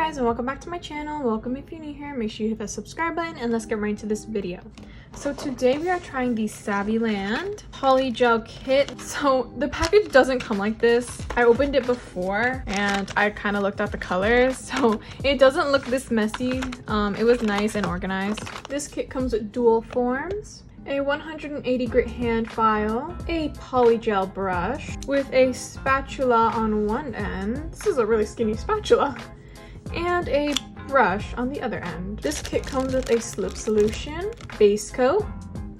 guys, and welcome back to my channel. Welcome if you're new here. Make sure you hit that subscribe button and let's get right into this video. So today we are trying the Saviland Polygel Kit. So the package doesn't come like this. I opened it before and I kind of looked at the colors, so it doesn't look this messy. It was nice and organized. This kit comes with dual forms, a 180 grit hand file, a polygel brush with a spatula on one end. This is a really skinny spatula. And a brush on the other end. This kit comes with a slip solution, base coat,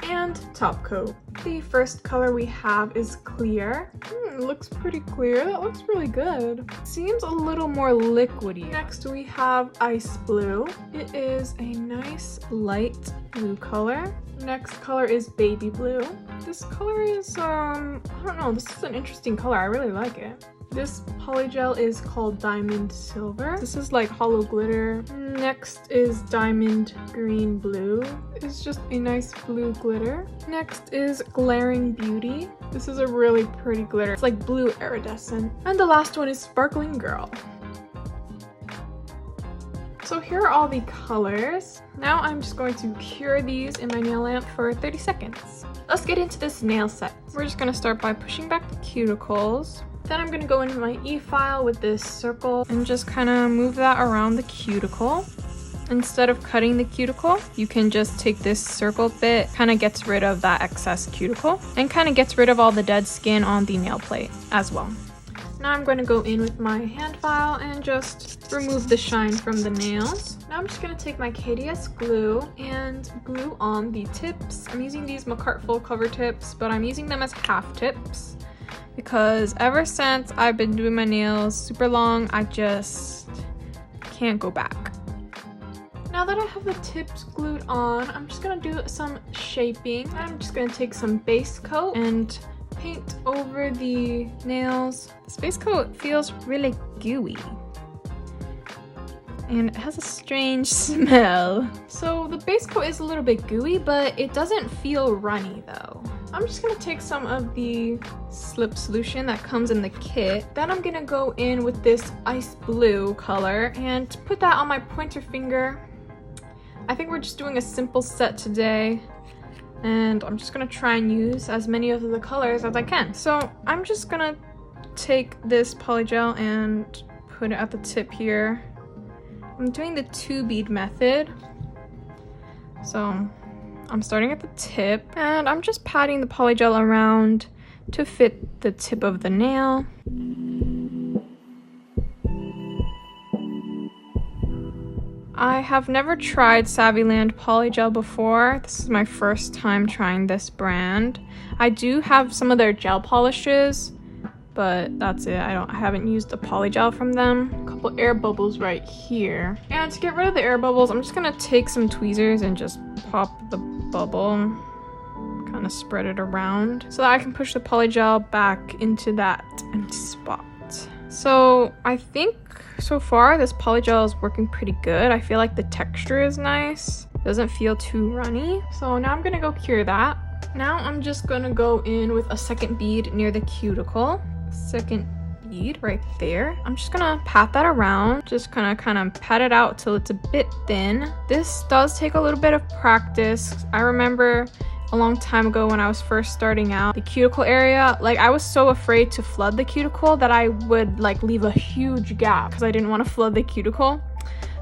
and top coat. The first color we have is clear. It looks pretty clear. That looks really good. Seems a little more liquidy. Next we have ice blue. It is a nice light blue color. Next color is baby blue. This color is, I don't know, this is an interesting color. I really like it. This polygel is called Diamond Silver. This is like hollow glitter. Next is Diamond Green Blue. It's just a nice blue glitter. Next is Glaring Beauty. This is a really pretty glitter. It's like blue iridescent. And the last one is Sparkling Girl. So here are all the colors. Now I'm just going to cure these in my nail lamp for 30 seconds. Let's get into this nail set. We're just gonna start by pushing back the cuticles. Then I'm gonna go into my e-file with this circle and just kind of move that around the cuticle. Instead of cutting the cuticle, you can just take this circle bit, kind of gets rid of that excess cuticle and kind of gets rid of all the dead skin on the nail plate as well. Now I'm going to go in with my hand file and just remove the shine from the nails. Now I'm just going to take my KDS glue and glue on the tips. I'm using these Makartt full cover tips, but I'm using them as half tips because ever since I've been doing my nails super long, I just can't go back. Now that I have the tips glued on, I'm just going to do some shaping. I'm just going to take some base coat and paint over the nails. This base coat feels really gooey and it has a strange smell. So the base coat is a little bit gooey, but it doesn't feel runny though. I'm just gonna take some of the slip solution that comes in the kit. Then I'm gonna go in with this ice blue color and put that on my pointer finger. I think we're just doing a simple set today, and I'm just gonna try and use as many of the colors as I can. So I'm just gonna take this polygel and put it at the tip here. I'm doing the 2-bead method. So I'm starting at the tip and I'm just patting the polygel around to fit the tip of the nail. I have never tried Saviland Polygel before. This is my first time trying this brand. I do have some of their gel polishes, but that's it. I haven't used the polygel from them. A couple air bubbles right here. And to get rid of the air bubbles, I'm just gonna take some tweezers and just pop the bubble, kind of spread it around so that I can push the polygel back into that empty spot. So I think so far this polygel is working pretty good. I feel like the texture is nice. Doesn't feel too runny. So now I'm gonna go cure that. Now I'm just gonna go in with a second bead near the cuticle. Second bead right there. I'm just gonna pat that around. Just gonna kind of pat it out till it's a bit thin. This does take a little bit of practice. I remember a long time ago when I was first starting out, the cuticle area, like I was so afraid to flood the cuticle that I would like leave a huge gap because I didn't want to flood the cuticle.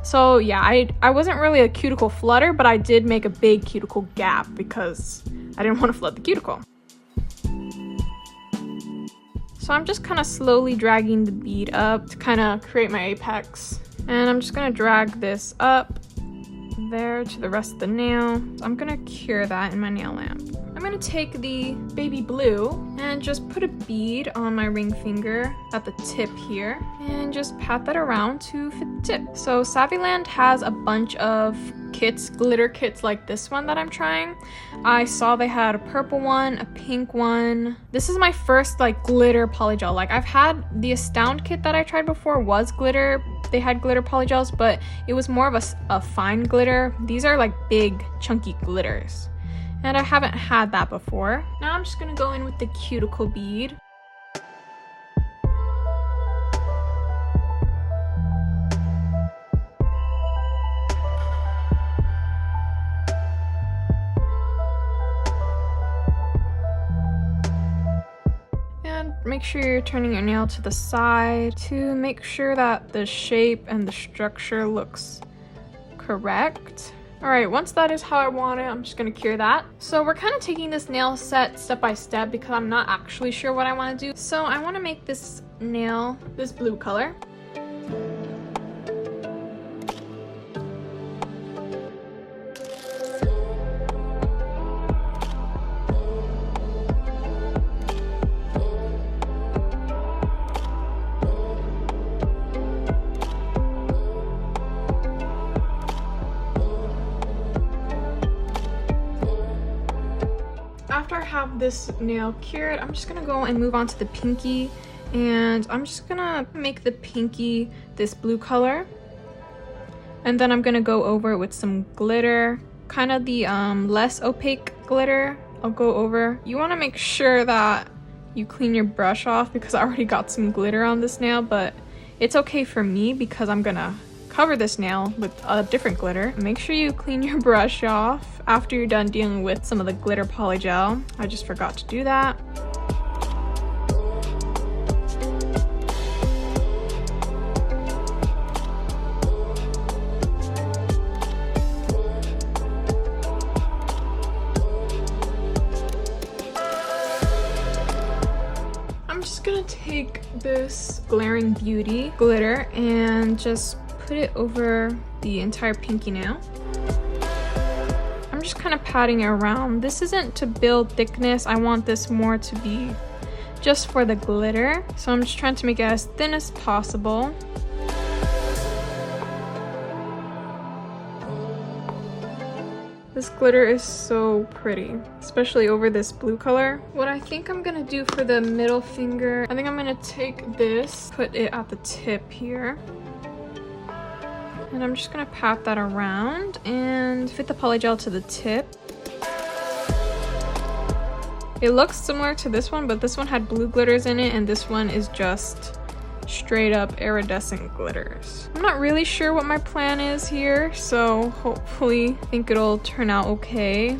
So yeah, I wasn't really a cuticle flooder, but I did make a big cuticle gap because I didn't want to flood the cuticle. So I'm just kind of slowly dragging the bead up to kind of create my apex. And I'm just going to drag this up there to the rest of the nail. I'm gonna cure that in my nail lamp. I'm gonna take the baby blue and just put a bead on my ring finger at the tip here and just pat that around to fit the tip. So Saviland has a bunch of kits, glitter kits like this one that I'm trying. I saw they had a purple one, a pink one. This is my first like glitter polygel. Like I've had the Astound kit that I tried before was glitter. They had glitter polygels, but it was more of a fine glitter. These are like big chunky glitters and I haven't had that before. Now I'm just gonna go in with the cuticle bead. make sure you're turning your nail to the side to make sure that the shape and the structure looks correct. All right, once that is how I want it, I'm just gonna cure that. So we're kind of taking this nail set step by step because I'm not actually sure what I want to do. So I want to make this nail this blue color. After I have this nail cured, I'm just gonna go and move on to the pinky, and I'm just gonna make the pinky this blue color, and then I'm gonna go over it with some glitter, kind of the less opaque glitter. I'll go over. You want to make sure that you clean your brush off because I already got some glitter on this nail, but it's okay for me because I'm gonna cover this nail with a different glitter. Make sure you clean your brush off after you're done dealing with some of the glitter polygel. I just forgot to do that. I'm just gonna take this Glaring Beauty glitter and just put it over the entire pinky nail. I'm just kind of patting it around. This isn't to build thickness. I want this more to be just for the glitter. So I'm just trying to make it as thin as possible. This glitter is so pretty, especially over this blue color. What I think I'm gonna do for the middle finger, I think I'm gonna take this, put it at the tip here. And I'm just gonna pat that around and fit the polygel to the tip. It looks similar to this one, but this one had blue glitters in it, and this one is just straight up iridescent glitters. I'm not really sure what my plan is here, so hopefully I think it'll turn out okay.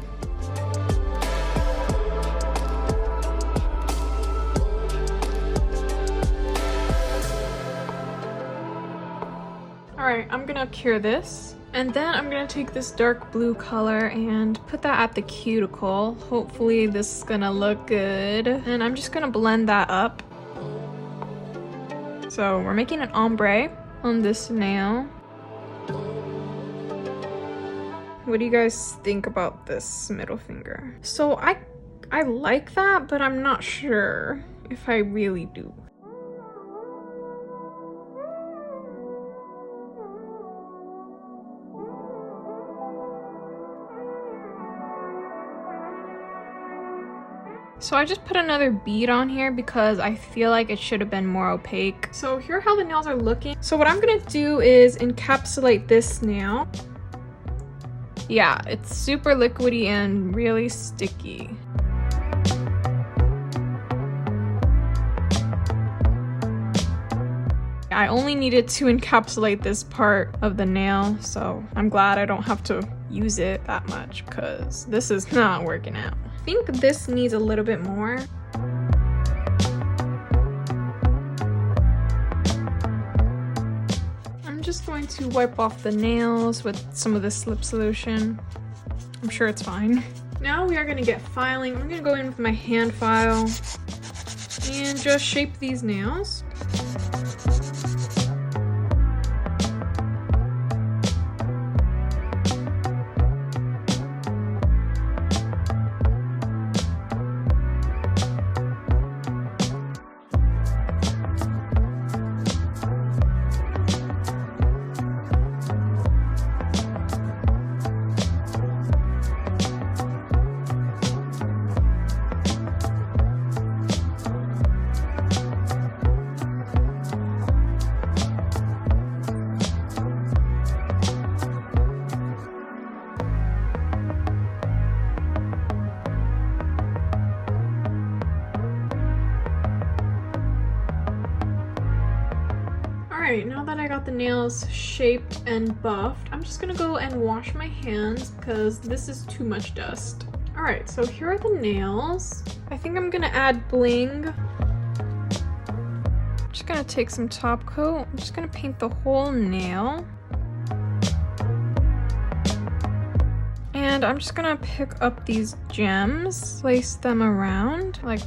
Alright, I'm gonna cure this. And then I'm gonna take this dark blue color and put that at the cuticle. Hopefully this is gonna look good. And I'm just gonna blend that up. So we're making an ombre on this nail. What do you guys think about this middle finger? So I like that, but I'm not sure if I really do. So I just put another bead on here because I feel like it should have been more opaque. So here are how the nails are looking. So what I'm gonna do is encapsulate this nail. Yeah, it's super liquidy and really sticky. I only needed to encapsulate this part of the nail, so I'm glad I don't have to use it that much because this is not working out. I think this needs a little bit more. I'm just going to wipe off the nails with some of this lip solution. I'm sure it's fine. Now we are going to get filing. I'm going to go in with my hand file and just shape these nails. Alright, now that I got the nails shaped and buffed, I'm just gonna go and wash my hands because this is too much dust. Alright, so here are the nails. I think I'm gonna add bling. just gonna take some top coat. I'm just gonna paint the whole nail. And I'm just gonna pick up these gems, place them around like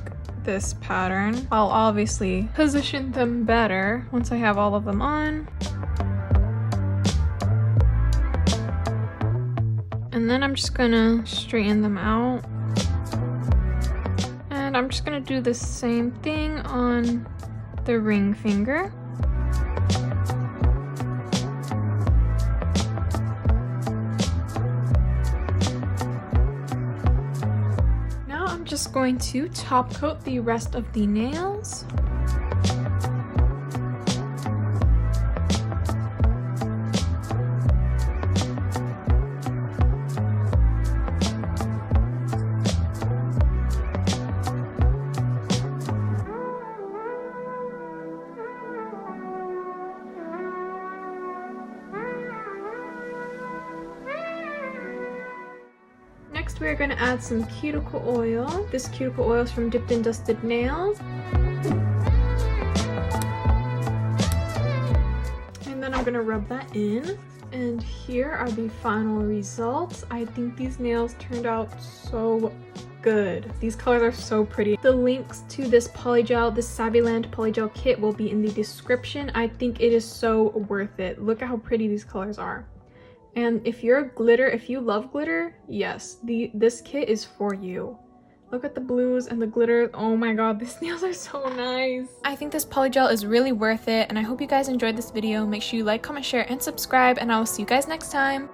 this pattern. I'll obviously position them better once I have all of them on. And then I'm just gonna straighten them out. And I'm just gonna do the same thing on the ring finger. Now I'm just going to top coat the rest of the nails. Next, we're going to add some cuticle oil. This cuticle oil is from Dipped and Dusted Nails. And then I'm going to rub that in. And here are the final results. I think these nails turned out so good. These colors are so pretty. The links to this polygel, this Saviland Polygel Kit, will be in the description. I think it is so worth it. Look at how pretty these colors are. And if you're a glitter, if you love glitter, yes, this kit is for you. Look at the blues and the glitter. Oh my god, these nails are so nice. I think this polygel is really worth it, and I hope you guys enjoyed this video. Make sure you like, comment, share, and subscribe, and I will see you guys next time.